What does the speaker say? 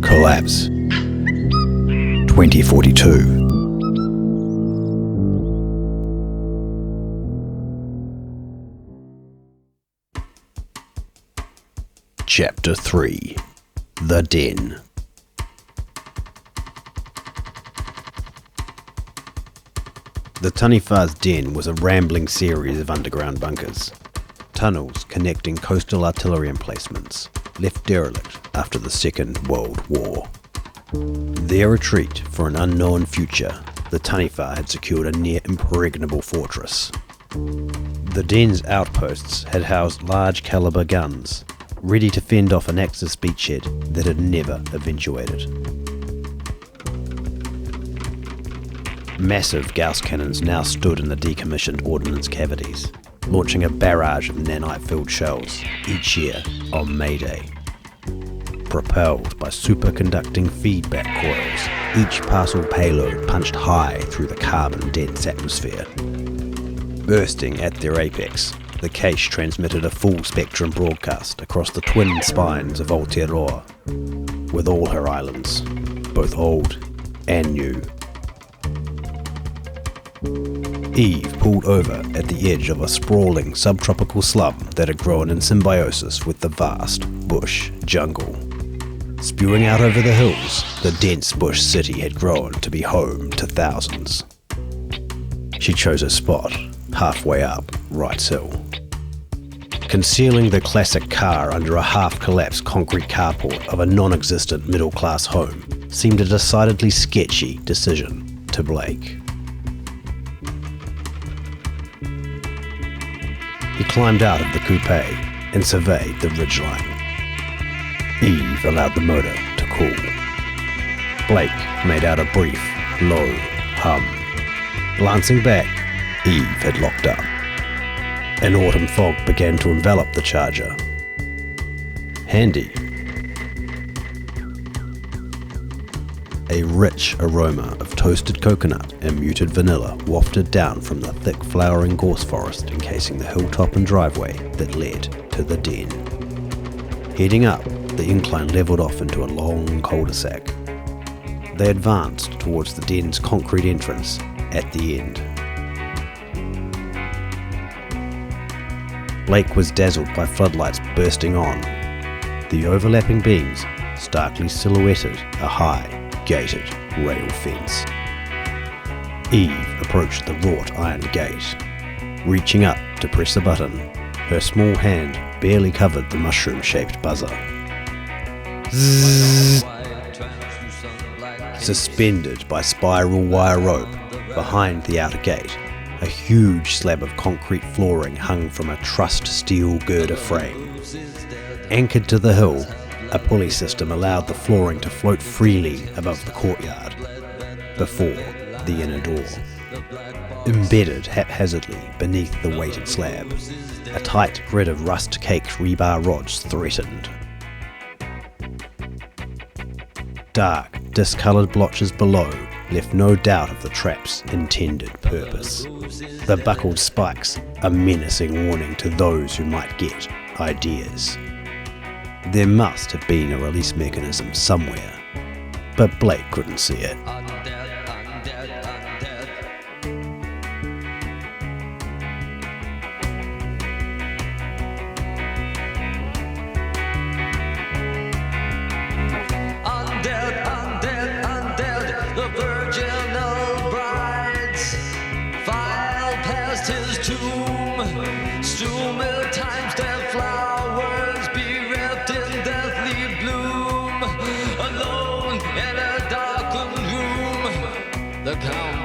Collapse 2042. Chapter 3. The Den. The Taniwha's den was a rambling series of underground bunkers, tunnels connecting coastal artillery emplacements, left derelict after the Second World War. Their retreat for an unknown future, the Taniwha had secured a near impregnable fortress. The den's outposts had housed large caliber guns, ready to fend off an Axis beachhead that had never eventuated. Massive Gauss cannons now stood in the decommissioned ordnance cavities, launching a barrage of nanite-filled shells each year on May Day. Propelled by superconducting feedback coils, each parcel payload punched high through the carbon-dense atmosphere. Bursting at their apex, the cache transmitted a full-spectrum broadcast across the twin spines of Aotearoa, with all her islands, both old and new. Eve pulled over at the edge of a sprawling subtropical slum that had grown in symbiosis with the vast bush jungle. Spewing out over the hills, the dense bush city had grown to be home to thousands. She chose a spot halfway up Wright's Hill. Concealing the classic car under a half-collapsed concrete carport of a non-existent middle-class home seemed a decidedly sketchy decision to Blake. He climbed out of the coupe and surveyed the ridgeline. Eve allowed the motor to cool. Blake made out a brief, low hum. Glancing back, Eve had locked up. An autumn fog began to envelop the Charger. Handy. A rich aroma of toasted coconut and muted vanilla wafted down from the thick flowering gorse forest encasing the hilltop and driveway that led to the den. Heading up, the incline levelled off into a long cul-de-sac. They advanced towards the den's concrete entrance at the end. Blake was dazzled by floodlights bursting on. The overlapping beams starkly silhouetted a high, gated rail fence. Eve approached the wrought iron gate. Reaching up to press a button, her small hand barely covered the mushroom-shaped buzzer. Zzz. Suspended by spiral wire rope behind the outer gate, a huge slab of concrete flooring hung from a trussed steel girder frame. Anchored to the hill, a pulley system allowed the flooring to float freely above the courtyard, before the inner door. Embedded haphazardly beneath the weighted slab, a tight grid of rust-caked rebar rods threatened. Dark, discoloured blotches below left no doubt of the trap's intended purpose. The buckled spikes a menacing warning to those who might get ideas. There must have been a release mechanism somewhere, but Blake couldn't see it. The virginal brides file past his tomb, still many times their flowers bereft in deathly bloom. Alone in a darkened room, the count